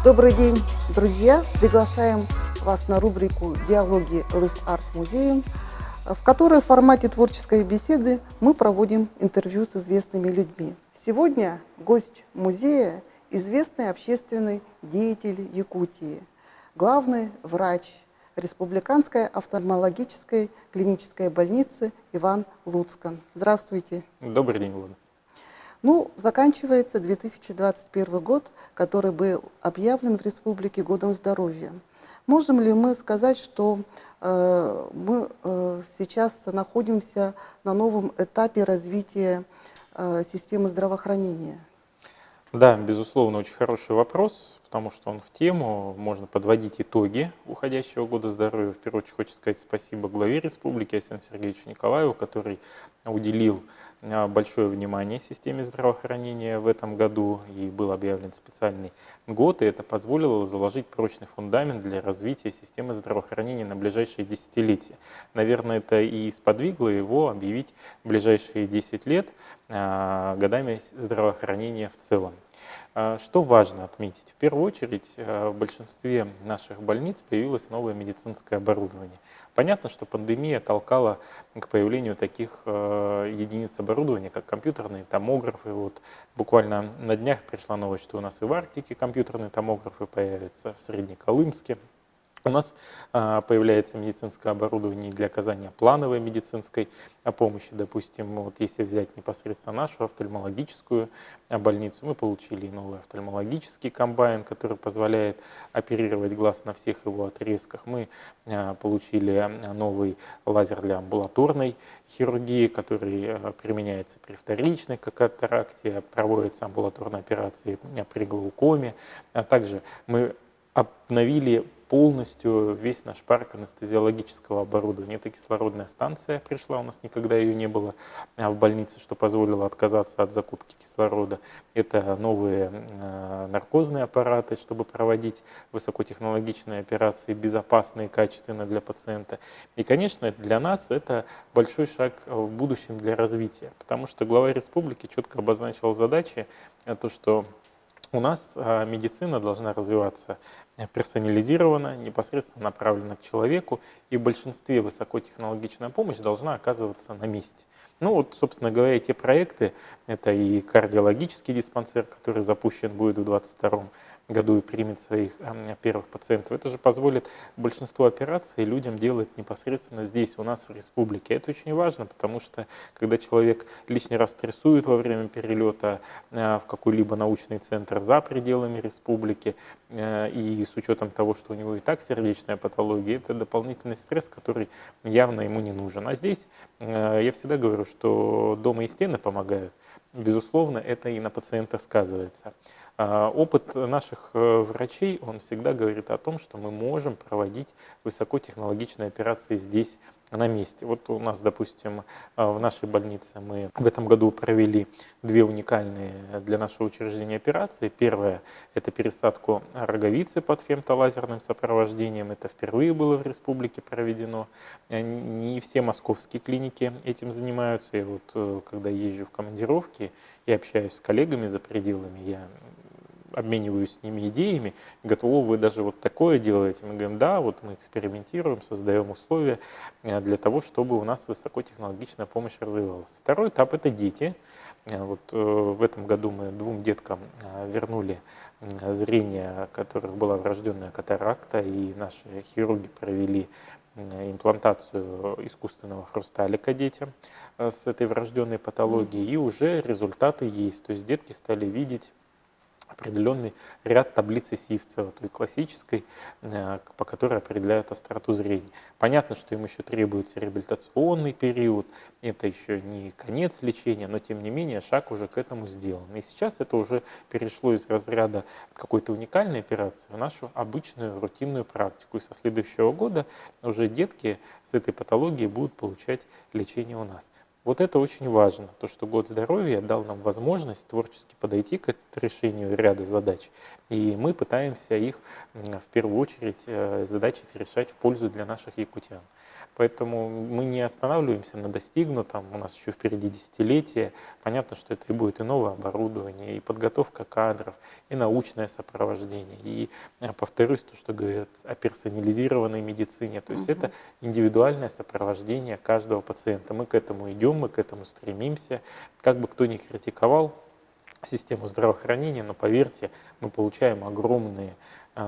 Добрый день, друзья! Приглашаем вас на рубрику «Диалоги Live Art Museum», в которой в формате творческой беседы мы проводим интервью с известными людьми. Сегодня гость музея – известный общественный деятель Якутии, главный врач Республиканской офтальмологической клинической больницы Иван Луцкан. Здравствуйте. Добрый день, Влада. Заканчивается 2021 год, который был объявлен в республике годом здоровья. Можем ли мы сказать, что мы сейчас находимся на новом этапе развития системы здравоохранения? Да, безусловно, очень хороший вопрос, потому что он в тему. Можно подводить итоги уходящего года здоровья. В первую очередь хочется сказать спасибо главе республики Александру Сергеевичу Николаеву, который уделил большое внимание системе здравоохранения в этом году, и был объявлен специальный год, и это позволило заложить прочный фундамент для развития системы здравоохранения на ближайшие десятилетия. Наверное, это и сподвигло его объявить ближайшие 10 лет годами здравоохранения в целом. Что важно отметить? В первую очередь в большинстве наших больниц появилось новое медицинское оборудование. Понятно, что пандемия толкала к появлению таких единиц оборудования, как компьютерные томографы. Вот буквально на днях пришла новость, что у нас и в Арктике компьютерные томографы появятся, в Среднеколымске. У нас появляется медицинское оборудование для оказания плановой медицинской помощи. Допустим, вот если взять непосредственно нашу офтальмологическую больницу, мы получили новый офтальмологический комбайн, который позволяет оперировать глаз на всех его отрезках. Мы получили новый лазер для амбулаторной хирургии, который применяется при вторичной катаракте, проводятся амбулаторные операции при глаукоме. Также мы обновили полностью весь наш парк анестезиологического оборудования. Это кислородная станция пришла, у нас никогда ее не было в больнице, что позволило отказаться от закупки кислорода. Это новые наркозные аппараты, чтобы проводить высокотехнологичные операции, безопасные и качественно для пациента. И, конечно, для нас это большой шаг в будущем для развития, потому что глава республики четко обозначил задачи, то, что у нас медицина должна развиваться персонализированно, непосредственно направлена к человеку, и в большинстве высокотехнологичная помощь должна оказываться на месте. Собственно говоря, те проекты, это и кардиологический диспансер, который запущен будет в 2022 году и примет своих первых пациентов. Это же позволит большинство операций людям делать непосредственно здесь, у нас в республике. Это очень важно, потому что когда человек лишний раз стрессует во время перелета в какой-либо научный центр за пределами республики, и с учетом того, что у него и так сердечная патология, это дополнительный стресс, который явно ему не нужен. А здесь я всегда говорю, что дома и стены помогают. Безусловно, это и на пациентах сказывается. Опыт наших врачей, он всегда говорит о том, что мы можем проводить высокотехнологичные операции здесь, на месте. Вот у нас, допустим, в нашей больнице мы в этом году провели две уникальные для нашего учреждения операции. Первая – это пересадку роговицы под фемтолазерным сопровождением. Это впервые было в республике проведено. Не все московские клиники этим занимаются. И когда езжу в командировки и общаюсь с коллегами за пределами, я обмениваюсь с ними идеями, говорят: вы даже вот такое делаете. Мы говорим: да, мы экспериментируем, создаем условия для того, чтобы у нас высокотехнологичная помощь развивалась. Второй этап – это дети. В этом году мы 2 деткам вернули зрение, у которых была врожденная катаракта, и наши хирурги провели имплантацию искусственного хрусталика детям с этой врожденной патологией, и уже результаты есть. То есть детки стали видеть определенный ряд таблицы Сивцева, той классической, по которой определяют остроту зрения. Понятно, что им еще требуется реабилитационный период, это еще не конец лечения, но тем не менее шаг уже к этому сделан. И сейчас это уже перешло из разряда какой-то уникальной операции в нашу обычную рутинную практику. И со следующего года уже детки с этой патологией будут получать лечение у нас. Вот это очень важно, то, что год здоровья дал нам возможность творчески подойти к решению ряда задач. И мы пытаемся их в первую очередь задачи решать в пользу для наших якутян. Поэтому мы не останавливаемся на достигнутом, у нас еще впереди десятилетия. Понятно, что это и будет и новое оборудование, и подготовка кадров, и научное сопровождение. И повторюсь, то, что говорят о персонализированной медицине. То есть это индивидуальное сопровождение каждого пациента. Мы к этому идем, мы к этому стремимся. Как бы кто ни критиковал систему здравоохранения, но поверьте, мы получаем огромные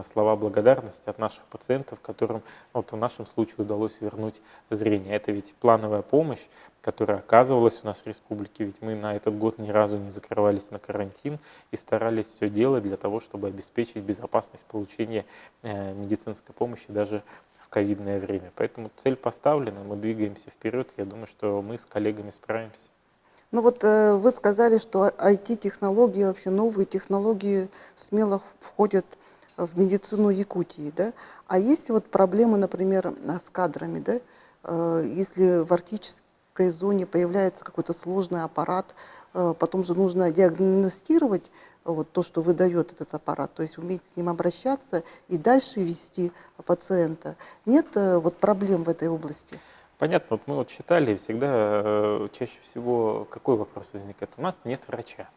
слова благодарности от наших пациентов, которым вот в нашем случае удалось вернуть зрение. Это ведь плановая помощь, которая оказывалась у нас в республике, ведь мы на этот год ни разу не закрывались на карантин и старались все делать для того, чтобы обеспечить безопасность получения медицинской помощи даже в ковидное время. Поэтому цель поставлена, мы двигаемся вперед, я думаю, что мы с коллегами справимся. Ну вот вы сказали, что IT-технологии, вообще новые технологии смело входят в медицину Якутии, да? А есть вот проблемы, например, с кадрами, да? Если в арктической зоне появляется какой-то сложный аппарат, потом же нужно диагностировать вот то, что выдает этот аппарат, то есть уметь с ним обращаться и дальше вести пациента. Нет вот проблем в этой области? Понятно, вот мы вот считали, всегда чаще всего какой вопрос возникает? У нас нет врача.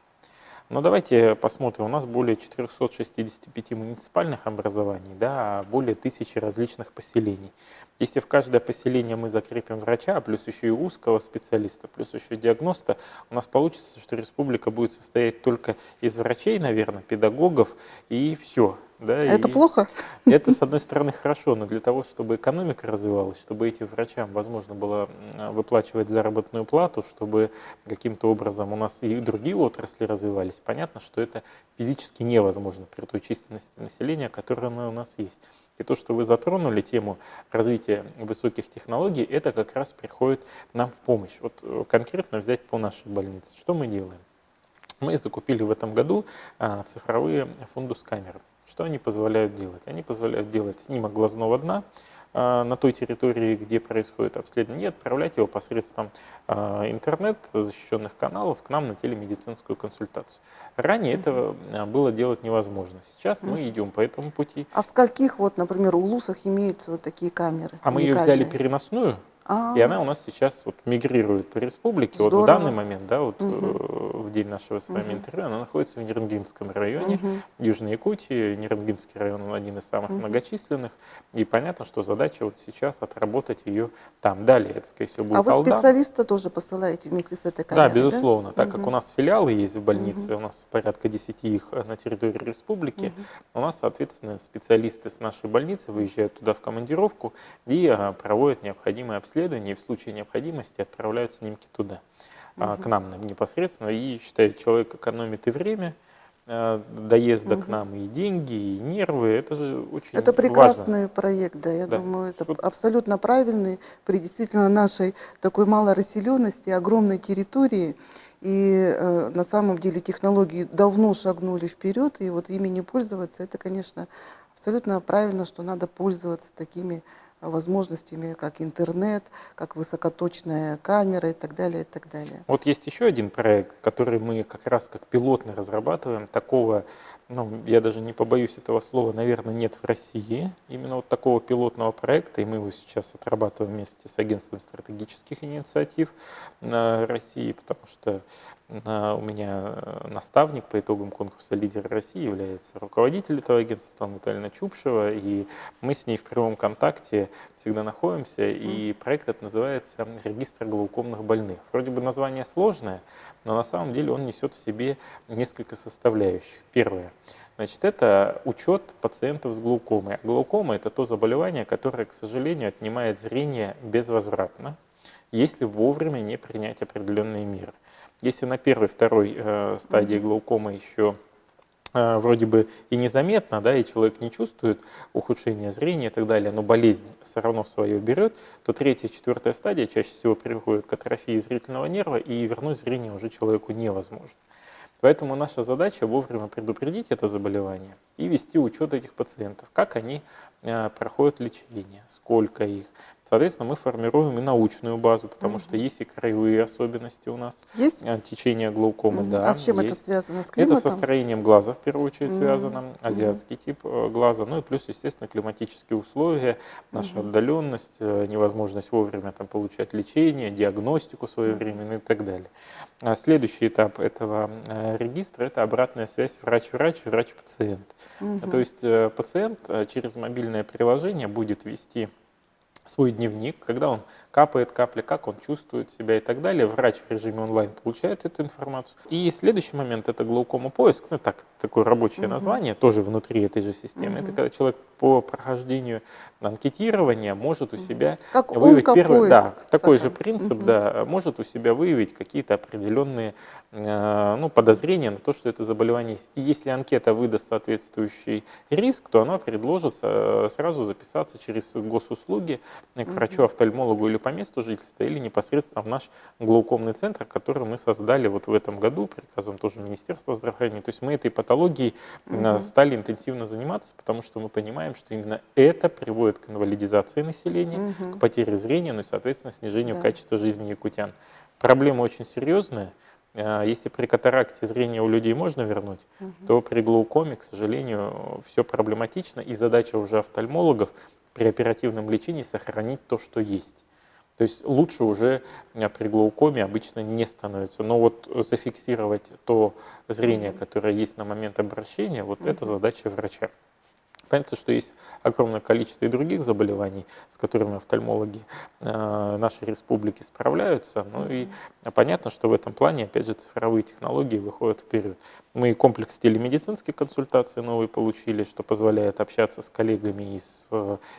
Но давайте посмотрим, у нас более 465 муниципальных образований, да, более 1000 различных поселений. Если в каждое поселение мы закрепим врача, плюс еще и узкого специалиста, плюс еще и диагноста, у нас получится, что республика будет состоять только из врачей, наверное, педагогов и все. Да, Это и плохо? это, с одной стороны, хорошо, но для того, чтобы экономика развивалась, чтобы этим врачам возможно было выплачивать заработную плату, чтобы каким-то образом у нас и другие отрасли развивались, понятно, что это физически невозможно при той численности населения, которая у нас есть. И то, что вы затронули тему развития высоких технологий, это как раз приходит нам в помощь. Вот конкретно взять по нашей больнице. Что мы делаем? Мы закупили в этом году цифровые фундус-камеры. Что они позволяют делать? Они позволяют делать снимок глазного дна на той территории, где происходит обследование, и отправлять его посредством интернет, защищенных каналов к нам на телемедицинскую консультацию. Ранее этого было делать невозможно. Сейчас мы идем по этому пути. А в скольких, вот, например, улусах имеются вот такие камеры? А мы ее взяли уникальные? переносную, и она у нас сейчас вот мигрирует по республике. Вот в Здорово. данный момент, да, вот в день нашего с вами интервью, она находится в Нернгинском районе, Южной Якутии. Нернгинский район он один из самых многочисленных. И понятно, что задача вот сейчас отработать ее там. Далее, это, скорее всего, будет А вы Алдан. специалиста тоже посылаете вместе с этой Да, камерой? безусловно. Так как у нас филиалы есть в больнице, у нас порядка 10 их на территории республики, у нас, соответственно, специалисты с нашей больницы выезжают туда в командировку и проводят необходимые обследования, и в случае необходимости отправляют снимки туда, к нам непосредственно. И, считаю, человек экономит и время доезда к нам, и деньги, и нервы. Это же очень Это важно. прекрасный проект, да, я Да. думаю, это Вот. абсолютно правильный при действительно нашей такой малой расселенности, огромной территории. И на самом деле технологии давно шагнули вперед, и вот ими не пользоваться, это, конечно, абсолютно правильно, что надо пользоваться такими возможностями, как интернет, как высокоточная камера и так далее, и так далее. Вот есть еще один проект, который мы как раз как пилотно разрабатываем. Такого, ну, я даже не побоюсь этого слова, наверное, нет в России. Именно вот такого пилотного проекта, и мы его сейчас отрабатываем вместе с Агентством стратегических инициатив России, потому что у меня наставник по итогам конкурса «Лидер России» является руководитель этого агентства Наталья Чупшева, и мы с ней в прямом контакте всегда находимся, и проект этот называется «Регистр глаукомных больных». Вроде бы название сложное, но на самом деле он несет в себе несколько составляющих. Первое. Значит, это учет пациентов с глаукомой. А глаукома – это то заболевание, которое, к сожалению, отнимает зрение безвозвратно, если вовремя не принять определенные меры. Если на первой, второй стадии глаукомы еще вроде бы и незаметно, да, и человек не чувствует ухудшения зрения и так далее, но болезнь все равно свое берет, то третья, четвертая стадия чаще всего приводит к атрофии зрительного нерва, и вернуть зрение уже человеку невозможно. Поэтому наша задача вовремя предупредить это заболевание и вести учет этих пациентов, как они проходят лечение, сколько их. Соответственно, мы формируем и научную базу, потому что есть и краевые особенности у нас Есть? течения глаукомы, А да, с чем это есть. связано? С Это со климатом? строением глаза, в первую очередь, Мгм. связано, азиатский тип глаза, ну и плюс, естественно, климатические условия, наша отдаленность, невозможность вовремя там, получать лечение, диагностику своевременную и так далее. А следующий этап этого регистра – это обратная связь врач-врач, врач-пациент. То Мгм. есть пациент через мобильное приложение будет вести свой дневник, когда он капает капли, как он чувствует себя и так далее. Врач в режиме онлайн получает эту информацию. И следующий момент – это глаукома-поиск, ну так, такое рабочее Мгм. название, тоже внутри этой же системы. Это Мгм. когда человек по прохождению анкетирования может у себя Как выявить первый, онкопоиск, да, такой же Саха. принцип, Мгм. да, может у себя выявить какие-то определенные ну, подозрения на то, что это заболевание есть. И если анкета выдаст соответствующий риск, то она предложит сразу записаться через госуслуги к врачу-офтальмологу или по месту жительства, или непосредственно в наш глаукомный центр, который мы создали вот в этом году приказом тоже Министерства здравоохранения. То есть мы этой патологией Мгм. стали интенсивно заниматься, потому что мы понимаем, что именно это приводит к инвалидизации населения, к Мгм. потере зрения, ну и, соответственно, снижению Да. качества жизни якутян. Проблема очень серьезная. Если при катаракте зрение у людей можно вернуть, то при глаукоме, к сожалению, все проблематично, и задача уже офтальмологов при оперативном лечении сохранить то, что есть. То есть лучше уже при глаукоме обычно не становится. Но вот зафиксировать то зрение, Мгм. которое есть на момент обращения, вот это Мгм. задача врача. Понятно, что есть огромное количество и других заболеваний, с которыми офтальмологи нашей республики справляются. Ну и Мгм. понятно, что в этом плане, опять же, цифровые технологии выходят вперед. Мы комплекс телемедицинских консультаций новый получили, что позволяет общаться с коллегами из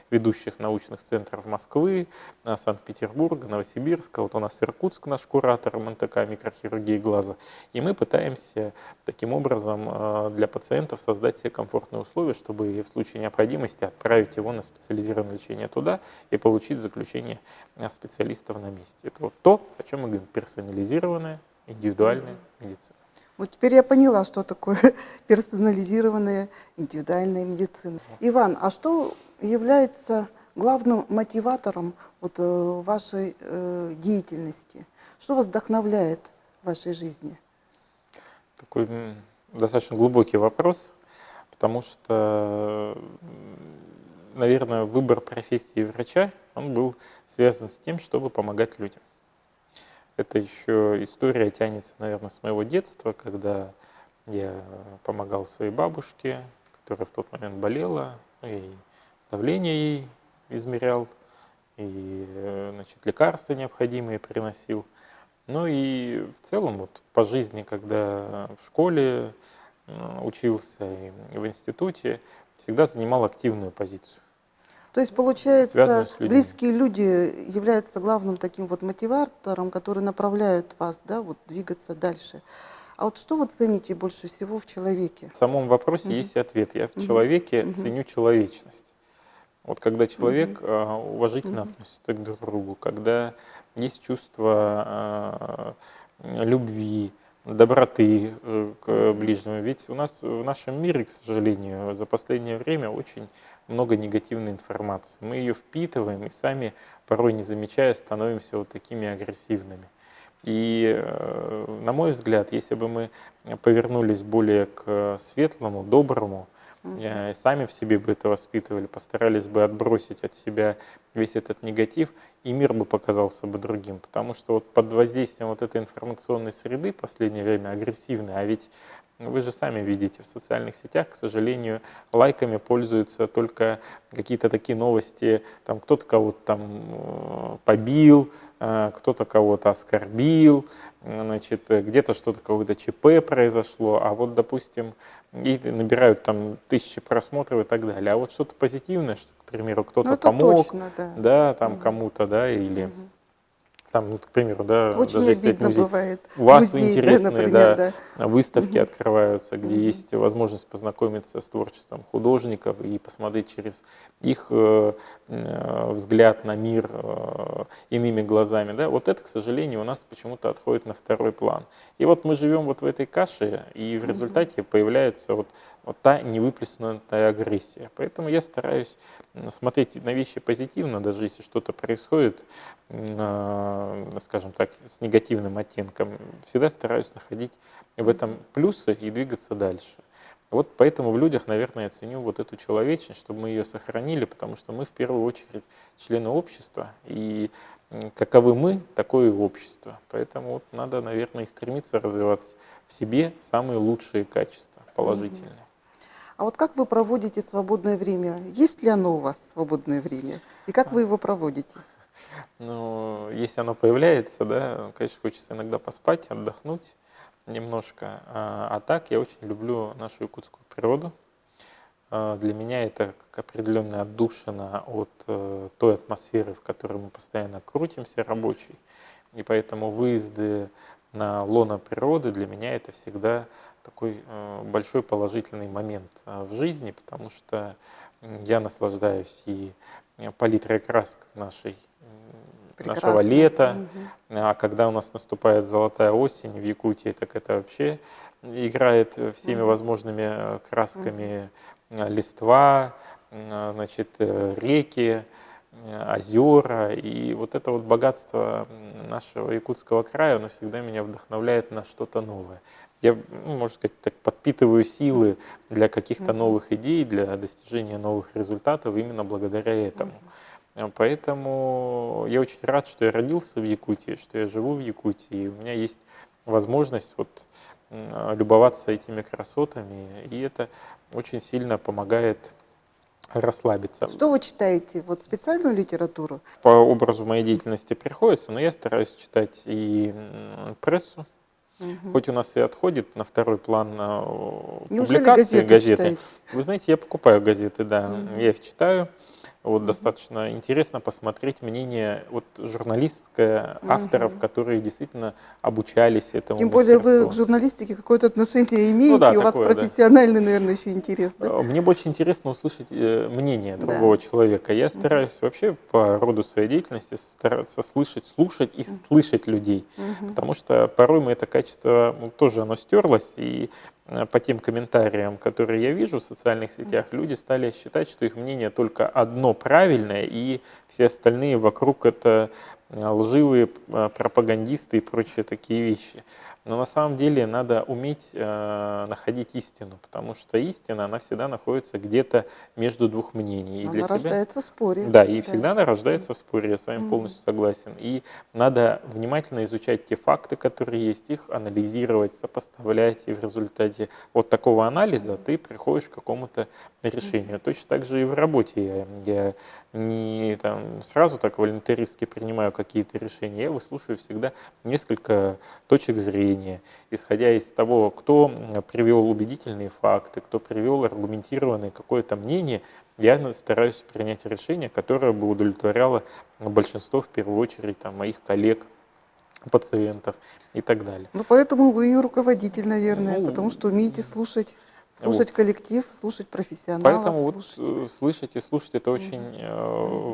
ведущих научных центров Москвы, Санкт-Петербурга, Новосибирска. Вот у нас Иркутск, наш куратор МНТК микрохирургии глаза. И мы пытаемся таким образом для пациентов создать себе комфортные условия, чтобы в случае необходимости отправить его на специализированное лечение туда и получить заключение специалистов на месте. Это вот то, о чем мы говорим, персонализированная, индивидуальная медицина. Вот теперь я поняла, что такое персонализированная индивидуальная медицина. Иван, а что является главным мотиватором вот, вашей деятельности? Что вас вдохновляет в вашей жизни? Такой достаточно глубокий вопрос, потому что, наверное, выбор профессии врача, он был связан с тем, чтобы помогать людям. Это еще история тянется, наверное, с моего детства, когда я помогал своей бабушке, которая в тот момент болела, ну, я ей давление ей измерял, и значит, лекарства необходимые приносил. Ну и в целом вот по жизни, когда в школе учился и в институте, всегда занимал активную позицию, То есть, связанную получается, с людьми. близкие люди являются главным таким вот мотиватором, который направляет вас, да, вот двигаться дальше. А вот что вы цените больше всего в человеке? В самом вопросе Мгм. есть и ответ. Я в Мгм. человеке Мгм. ценю человечность. Вот когда Мгм. человек уважительно Мгм. относится к друг другу, когда есть чувство любви, доброты к Мгм. ближнему. Ведь у нас в нашем мире, к сожалению, за последнее время очень много негативной информации. Мы ее впитываем и сами, порой не замечая, становимся вот такими агрессивными. И, на мой взгляд, если бы мы повернулись более к светлому, доброму, Мгм. сами в себе бы это воспитывали, постарались бы отбросить от себя весь этот негатив, и мир бы показался бы другим. Потому что вот под воздействием вот этой информационной среды в последнее время агрессивной, а ведь вы же сами видите, в социальных сетях, к сожалению, лайками пользуются только какие-то такие новости, там кто-то кого-то там побил, кто-то кого-то оскорбил, значит, где-то что-то, какое-то ЧП произошло, а вот, допустим, и набирают там тысячи просмотров и так далее. А вот что-то позитивное, что, к примеру, Ну, кто-то это помог, точно, да. да, там Мгм. кому-то, да, или Мгм. там, ну, к примеру, да, Очень даже если взять обидно музей, бывает. у вас Музей, да, интересные, например, да, да. выставки Мгм. открываются, где Мгм. есть возможность познакомиться с творчеством художников и посмотреть через их взгляд на мир иными глазами, да, вот это, к сожалению, у нас почему-то отходит на второй план. И вот мы живем вот в этой каше, и в Мгм. результате появляются вот вот та невыплеснутая агрессия. Поэтому я стараюсь смотреть на вещи позитивно, даже если что-то происходит, скажем так, с негативным оттенком. Всегда стараюсь находить в этом плюсы и двигаться дальше. Вот поэтому в людях, наверное, я ценю вот эту человечность, чтобы мы ее сохранили, потому что мы в первую очередь члены общества, и каковы мы, такое и общество. Поэтому вот надо, наверное, и стремиться развиваться в себе самые лучшие качества, положительные. А вот как вы проводите свободное время? Есть ли оно у вас, свободное время? И как вы его проводите? Ну, если оно появляется, да, конечно, хочется иногда поспать, отдохнуть немножко. А так я очень люблю нашу якутскую природу. Для меня это как определенная отдушина от той атмосферы, в которой мы постоянно крутимся, рабочей. И поэтому выезды на лоно природы для меня это всегда такой большой положительный момент в жизни, потому что я наслаждаюсь и палитрой красок нашего Прекрасно. лета, а когда у нас наступает золотая осень в Якутии, так это вообще играет всеми возможными красками листва, значит, реки, озера. И вот это вот богатство нашего якутского края, оно всегда меня вдохновляет на что-то новое. Я, можно сказать, так подпитываю силы для каких-то новых идей, для достижения новых результатов именно благодаря этому. Поэтому я очень рад, что я родился в Якутии, что я живу в Якутии, и у меня есть возможность вот любоваться этими красотами, и это очень сильно помогает расслабиться. Что вы читаете? Вот специальную литературу? По образу моей деятельности приходится, но я стараюсь читать и прессу, хоть у нас и отходит на второй план Неужели публикации газеты. читаете? Вы знаете, я покупаю газеты, да, я их читаю. Вот достаточно интересно посмотреть мнение вот журналистское авторов, которые действительно обучались этому Тем более вы мастерству. к журналистике какое-то отношение имеете, да, и у вас такое, да. профессиональный, наверное, еще интерес. Да? Мне больше интересно услышать мнение Да. другого человека. Я стараюсь вообще по роду своей деятельности стараться слушать и слышать людей, потому что порой мы это качество тоже оно стерлось, и по тем комментариям, которые я вижу в социальных сетях, люди стали считать, что их мнение только одно правильное, и все остальные вокруг это лживые пропагандисты и прочие такие вещи. Но на самом деле надо уметь находить истину, потому что истина, она всегда находится где-то между двух мнений. И Она для себя... рождается в споре. Да, и всегда она рождается в споре, я с вами полностью согласен. И надо внимательно изучать те факты, которые есть, их анализировать, сопоставлять, и в результате вот такого анализа ты приходишь к какому-то решению. Точно так же и в работе. Я не там, сразу так волюнтаристски принимаю какие-то решения, я выслушаю всегда несколько точек зрения, исходя из того, кто привел убедительные факты, кто привел аргументированное какое-то мнение, я стараюсь принять решение, которое бы удовлетворяло большинство, в первую очередь, там, моих коллег, пациентов и так далее. Ну, поэтому вы и руководитель, наверное, Ну, потому что умеете слушать вот. коллектив, слушать профессионалов. Поэтому слушать. вот слышать и слушать это очень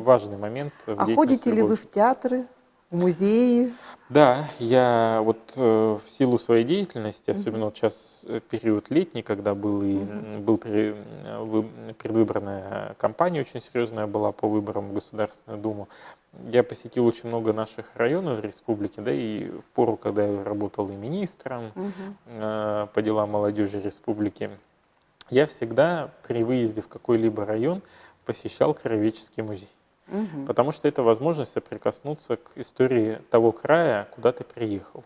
важный момент в А деятельности ходите ли любой. вы в театры, в музеи? Да, я вот в силу своей деятельности, особенно вот сейчас период летний, когда был предвыборная кампания очень серьезная была по выборам в Государственную Думу, я посетил очень много наших районов в республике, да, и в пору, когда я работал и министром по делам молодежи республики, я всегда при выезде в какой-либо район посещал Краеведческий музей. Потому что это возможность соприкоснуться к истории того края, куда ты приехал,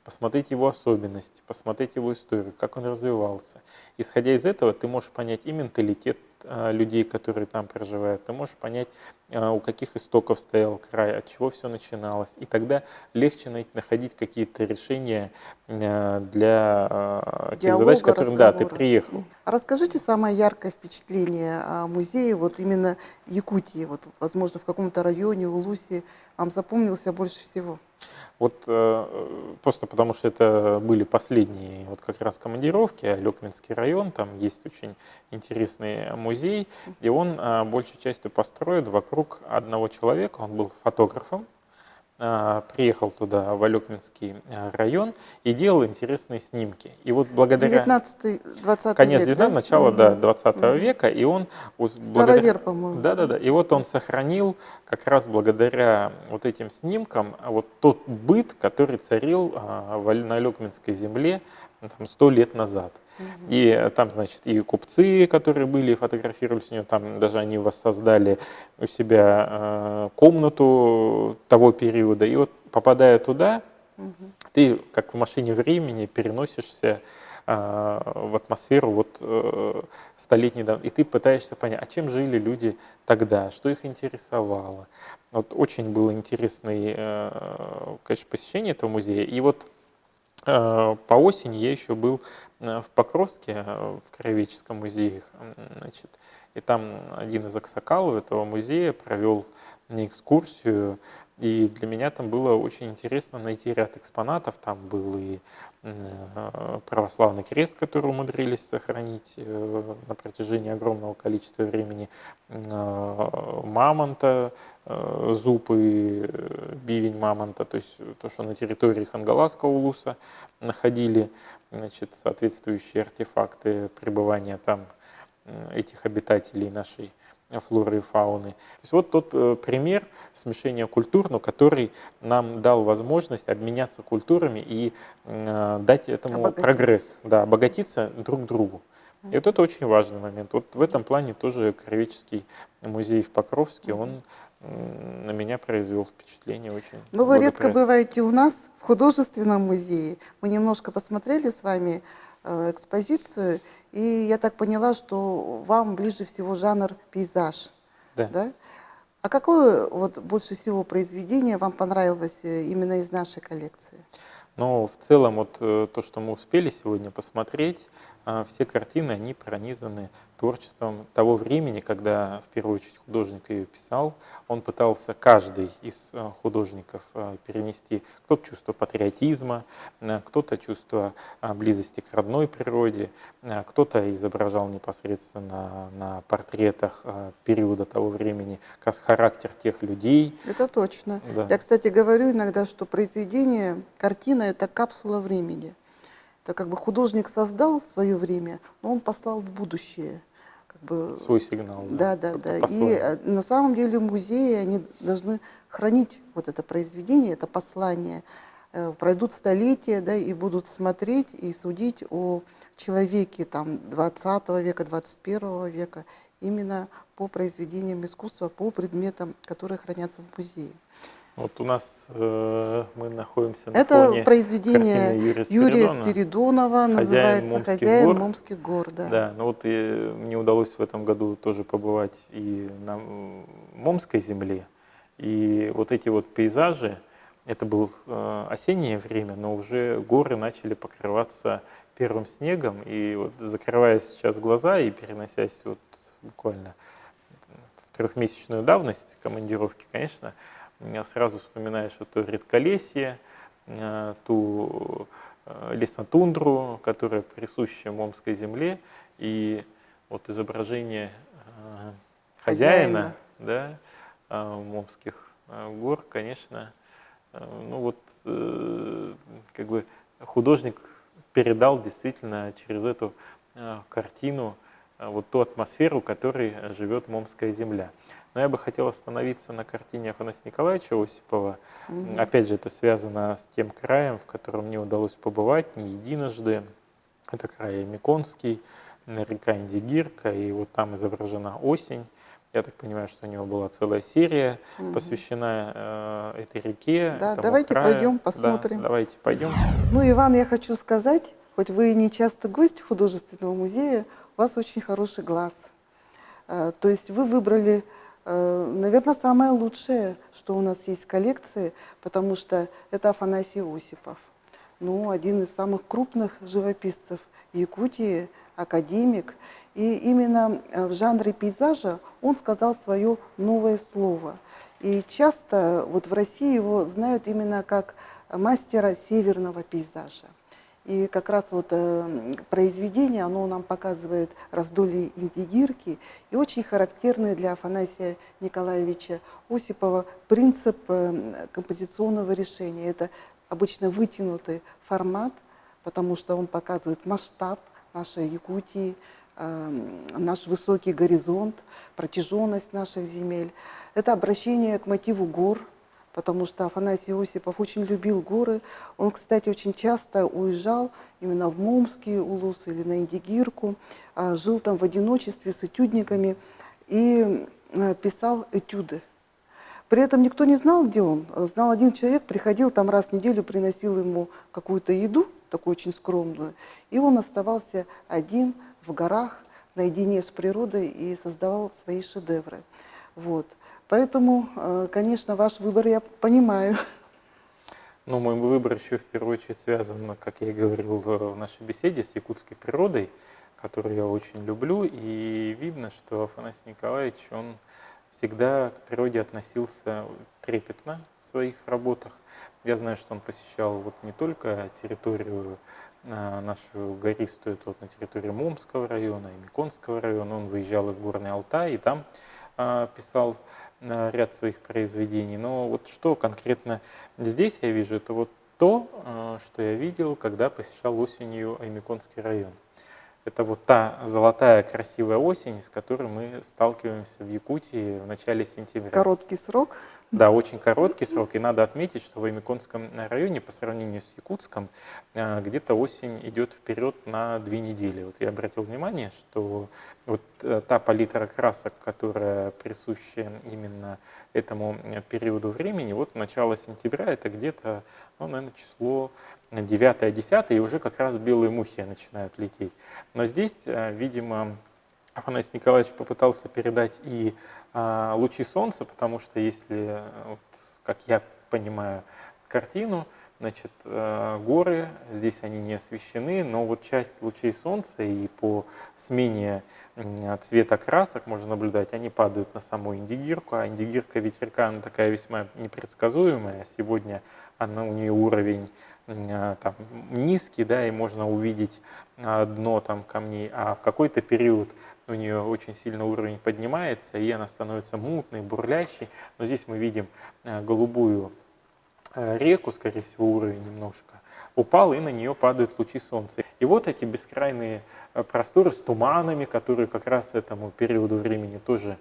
посмотреть его особенности, посмотреть его историю, как он развивался. Исходя из этого, ты можешь понять и менталитет людей, которые там проживают, ты можешь понять, у каких истоков стоял край, от чего все начиналось. И тогда легче находить какие-то решения для тех задач, к которым да, ты приехал. А расскажите самое яркое впечатление о музее, вот именно Якутии, вот, возможно, в каком-то районе, Улусе, вам запомнился больше всего? Вот просто потому, что это были последние вот как раз командировки, Алекминский район, там есть очень интересный музей, и он большей частью построен вокруг одного человека, он был фотографом, приехал туда, в Алекминский район, и делал интересные снимки. И вот благодаря... 19-20 Конец век, 19 да? начало, да, Мгм, 20 мгм. века, и он Старовер, по-моему, да? Да-да-да, и вот он сохранил как раз благодаря вот этим снимкам вот тот быт, который царил на Алекминской земле там, 100 лет назад. Мгм. И там, значит, и купцы, которые были, фотографировались у него, там даже они воссоздали у себя комнату того периода. И вот попадая туда, Мгм. ты как в машине времени переносишься в атмосферу вот столетней давности, и ты пытаешься понять, а чем жили люди тогда, что их интересовало. Вот очень было интересное, конечно, посещение этого музея. И вот по осени я еще был в Покровске, в Краеведческом музее, значит, и там один из аксакалов этого музея провел мне экскурсию, и для меня там было очень интересно найти ряд экспонатов. Там был и православный крест, который умудрились сохранить на протяжении огромного количества времени, мамонта, зуб и бивень мамонта, то есть то, что на территории Хангаласского улуса находили, значит, соответствующие артефакты пребывания там этих обитателей нашей флоры и фауны. То есть вот тот пример смешения культур, но который нам дал возможность обменяться культурами и дать этому Обогатиться. прогресс, да, обогатиться друг другу. И вот это очень важный момент. Вот в этом плане тоже Краеведческий музей в Покровске, он на меня произвел впечатление очень Но вы редко благоприятное. бываете у нас в художественном музее. Мы немножко посмотрели с вами экспозицию, и я так поняла, что вам ближе всего жанр пейзаж, Да. да? А какое вот больше всего произведение вам понравилось именно из нашей коллекции? Но в целом вот то, что мы успели сегодня посмотреть, все картины, они пронизаны творчеством того времени, когда в первую очередь художник ее писал. Он пытался каждый из художников перенести кто-то чувство патриотизма, кто-то чувство близости к родной природе, кто-то изображал непосредственно на портретах периода того времени характер тех людей. Это точно. Да. Я, кстати, говорю иногда, что произведение, картина — это капсула времени. Это как бы художник создал в свое время, но он послал в будущее. Как бы, Свой сигнал, да, да, да, да. И послание. на самом деле музеи, они должны хранить вот это произведение, это послание. Пройдут столетия, да, и будут смотреть и судить о человеке там, 20 века, 21 века именно по произведениям искусства, по предметам, которые хранятся в музее. Вот у нас мы находимся на Это фоне картины произведение Юрия Юрия Спиридонова Спиридонова, «Хозяин называется Момских «Хозяин гор». Момских гор». Да. Да, ну вот и мне удалось в этом году тоже побывать и на Момской земле. И вот эти вот пейзажи, это было осеннее время, но уже горы начали покрываться первым снегом. И вот закрывая сейчас глаза и переносясь вот буквально в трехмесячную давность командировки, конечно, сразу вспоминаешь вот то редколесье, ту лесотундру, которая присуща Момской земле, и вот изображение хозяина, да, Момских гор, конечно, ну вот как бы художник передал действительно через эту картину вот ту атмосферу, которой живет Момская земля. Но я бы хотел остановиться на картине Афанасия Николаевича Осипова. Опять же, это связано с тем краем, в котором мне удалось побывать не единожды. Это край Меконский, река Индигирка, и вот там изображена осень. Я так понимаю, что у него была целая серия, посвящена этой реке, Да, этому давайте краю. пройдем, посмотрим. Да, давайте пойдем. Ну, Иван, я хочу сказать, хоть вы и не часто гость художественного музея, у вас очень хороший глаз. То есть вы выбрали, наверное, самое лучшее, что у нас есть в коллекции, потому что это Афанасий Осипов. Ну, один из самых крупных живописцев Якутии, академик. И именно в жанре пейзажа он сказал свое новое слово. И часто вот в России его знают именно как мастера северного пейзажа. И как раз вот произведение, оно нам показывает раздолье индигирки, и очень характерный для Афанасия Николаевича Осипова принцип композиционного решения. Это обычно вытянутый формат, потому что он показывает масштаб нашей Якутии, наш высокий горизонт, протяженность наших земель. Это обращение к мотиву гор, потому что Афанасий Осипов очень любил горы. Он, кстати, очень часто уезжал именно в Момский улус или на Индигирку, жил там в одиночестве с этюдниками и писал этюды. При этом никто не знал, где он. Знал один человек, приходил там раз в неделю, приносил ему какую-то еду, такую очень скромную, и он оставался один в горах, наедине с природой и создавал свои шедевры. Вот. Поэтому, конечно, ваш выбор я понимаю. Но мой выбор еще в первую очередь связан, как я и говорил в нашей беседе, с якутской природой, которую я очень люблю. И видно, что Афанасий Николаевич, он всегда к природе относился трепетно в своих работах. Я знаю, что он посещал вот не только территорию нашу гористую, это вот на территории Момского района и Миконского района, он выезжал и в Горный Алтай, и там писал ряд своих произведений. Но вот что конкретно здесь я вижу, это вот то, что я видел, когда посещал осенью Аймиконский район. Это вот та золотая красивая осень, с которой мы сталкиваемся в Якутии в начале сентября. Короткий срок. Да, очень короткий срок. И надо отметить, что в Аймиконском районе по сравнению с Якутском где-то осень идет вперед на 2 недели. Вот я обратил внимание, что вот та палитра красок, которая присуща именно этому периоду времени, вот начало сентября, это где-то, ну, наверное, число 9-10, и уже как раз белые мухи начинают лететь. Но здесь, видимо, Афанасий Николаевич попытался передать и лучи солнца, потому что если, вот, как я понимаю картину, значит, горы, здесь они не освещены, но вот часть лучей солнца и по смене цвета красок можно наблюдать, они падают на саму Индигирку, а Индигирка ветерка, она такая весьма непредсказуемая, сегодня она, у нее уровень там, низкий, да, и можно увидеть дно там камней, а в какой-то период у нее очень сильно уровень поднимается, и она становится мутной, бурлящей, но здесь мы видим голубую реку, скорее всего, уровень немножко упал, и на нее падают лучи солнца. И вот эти бескрайние просторы с туманами, которые как раз этому периоду времени тоже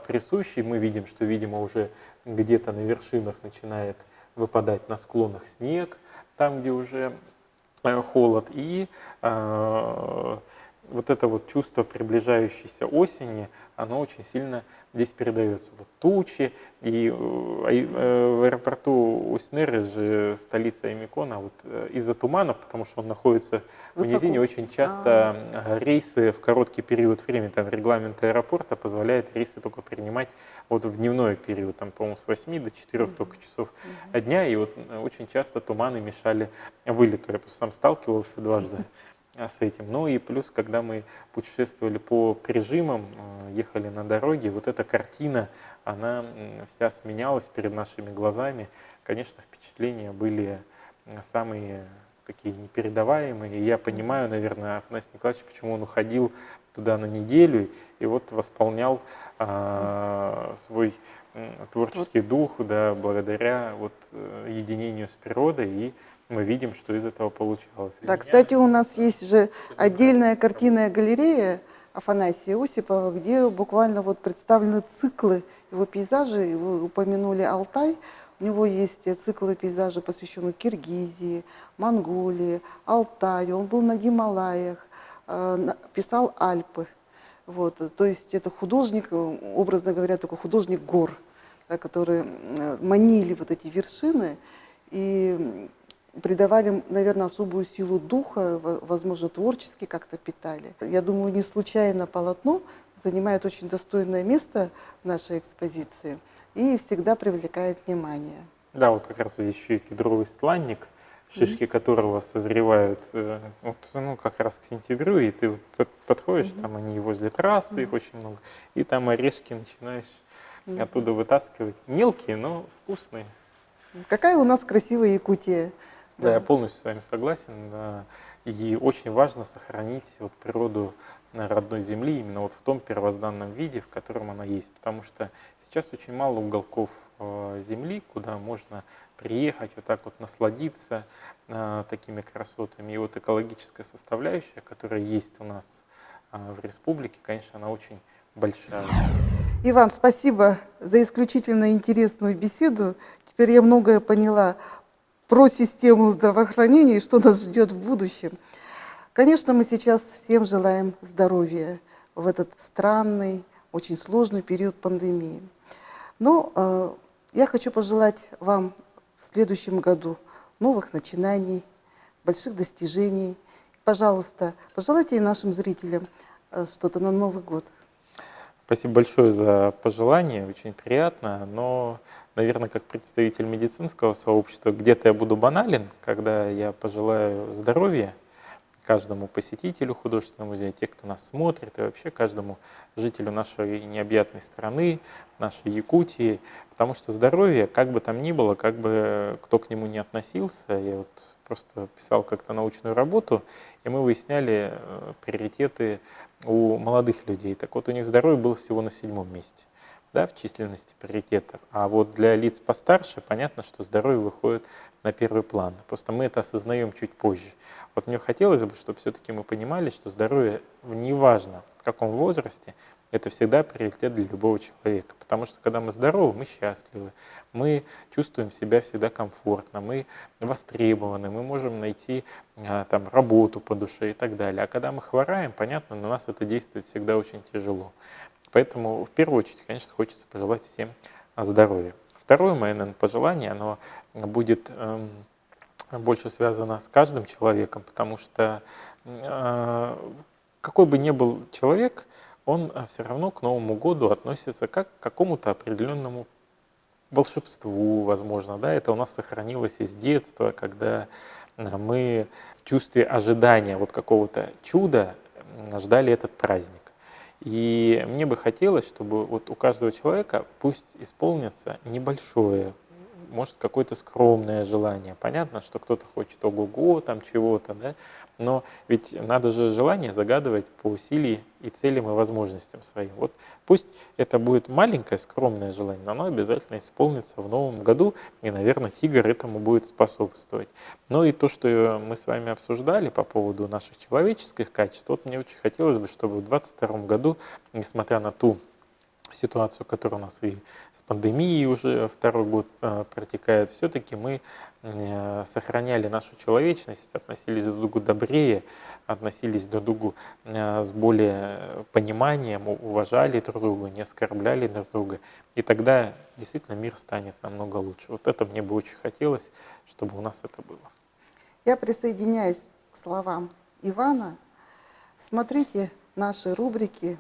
присущи. Мы видим, что, видимо, уже где-то на вершинах начинает выпадать на склонах снег, там, где уже холод. И вот это вот чувство приближающейся осени, оно очень сильно здесь передается. Вот тучи, и в аэропорту Усть-Неры, же столица Аймикона, вот из-за туманов, потому что он находится в низине, очень часто рейсы в короткий период времени, там регламент аэропорта позволяет рейсы только принимать вот в дневной период, там, по-моему, с 8 до 4 только часов дня, и вот очень часто туманы мешали вылету. Я просто сам сталкивался дважды с этим. Ну и плюс, когда мы путешествовали по прижимам, ехали на дороге, вот эта картина, она вся сменялась перед нашими глазами. Конечно, впечатления были самые такие непередаваемые. И я понимаю, наверное, Афанасий Николаевич, почему он уходил туда на неделю и вот восполнял свой творческий дух, да, благодаря вот единению с природой, и мы видим, что из этого получалось. Да, кстати, у нас есть же отдельная картинная галерея Афанасия Осипова, где буквально вот представлены циклы его пейзажей. Вы упомянули Алтай. У него есть циклы пейзажей, посвященные Киргизии, Монголии, Алтаю. Он был на Гималаях, писал Альпы. Вот. То есть это художник, образно говоря, такой художник гор, да, которые манили вот эти вершины и придавали, наверное, особую силу духа, возможно, творчески как-то питали. Я думаю, не случайно полотно занимает очень достойное место в нашей экспозиции и всегда привлекает внимание. Да, вот как раз здесь еще и кедровый стланник, шишки которого созревают вот, ну, как раз к сентябрю, и ты вот подходишь, там они возле трассы, их очень много, и там орешки начинаешь оттуда вытаскивать. Мелкие, но вкусные. Какая у нас красивая Якутия. Да, я полностью с вами согласен. И очень важно сохранить вот природу родной земли именно вот в том первозданном виде, в котором она есть. Потому что сейчас очень мало уголков земли, куда можно приехать, вот так вот насладиться такими красотами. И вот экологическая составляющая, которая есть у нас в республике, конечно, она очень большая. Иван, спасибо за исключительно интересную беседу. Теперь я многое поняла про систему здравоохранения и что нас ждет в будущем. Конечно, мы сейчас всем желаем здоровья в этот странный, очень сложный период пандемии. Но я хочу пожелать вам в следующем году новых начинаний, больших достижений. Пожалуйста, пожелайте и нашим зрителям что-то на Новый год. Спасибо большое за пожелание, очень приятно, но, наверное, как представитель медицинского сообщества, где-то я буду банален, когда я пожелаю здоровья каждому посетителю художественного музея, тех, кто нас смотрит, и вообще каждому жителю нашей необъятной страны, нашей Якутии, потому что здоровье, как бы там ни было, как бы кто к нему не относился, я вот просто писал как-то научную работу, и мы выясняли приоритеты у молодых людей. Так вот, у них здоровье было всего на 7-м месте, да, в численности приоритетов. А вот для лиц постарше понятно, что здоровье выходит на первый план. Просто мы это осознаем чуть позже. Вот мне хотелось бы, чтобы все-таки мы понимали, что здоровье, неважно в каком возрасте, это всегда приоритет для любого человека. Потому что когда мы здоровы, мы счастливы, мы чувствуем себя всегда комфортно, мы востребованы, мы можем найти там, работу по душе и так далее. А когда мы хвораем, понятно, на нас это действует всегда очень тяжело. Поэтому в первую очередь, конечно, хочется пожелать всем здоровья. Второе мое, наверное, пожелание, оно будет больше связано с каждым человеком, потому что какой бы ни был человек, он все равно к Новому году относится как к какому-то определенному волшебству, возможно, да, это у нас сохранилось из детства, когда мы в чувстве ожидания вот какого-то чуда ждали этот праздник. И мне бы хотелось, чтобы вот у каждого человека пусть исполнится небольшое, может, какое-то скромное желание. Понятно, что кто-то хочет ого-го, там чего-то, да, но ведь надо же желание загадывать по силе и целям и возможностям своим. Вот пусть это будет маленькое скромное желание, но оно обязательно исполнится в новом году, и, наверное, тигр этому будет способствовать. Ну и то, что мы с вами обсуждали по поводу наших человеческих качеств, вот мне очень хотелось бы, чтобы в 2022 году, несмотря на ту ситуацию, которая у нас и с пандемией уже второй год протекает, все-таки мы сохраняли нашу человечность, относились друг к другу добрее, относились друг к другу с более пониманием, уважали друг друга, не оскорбляли друг друга. И тогда действительно мир станет намного лучше. Вот это мне бы очень хотелось, чтобы у нас это было. Я присоединяюсь к словам Ивана. Смотрите наши рубрики,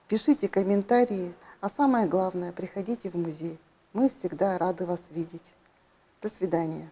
пишите комментарии, а самое главное, приходите в музей. Мы всегда рады вас видеть. До свидания.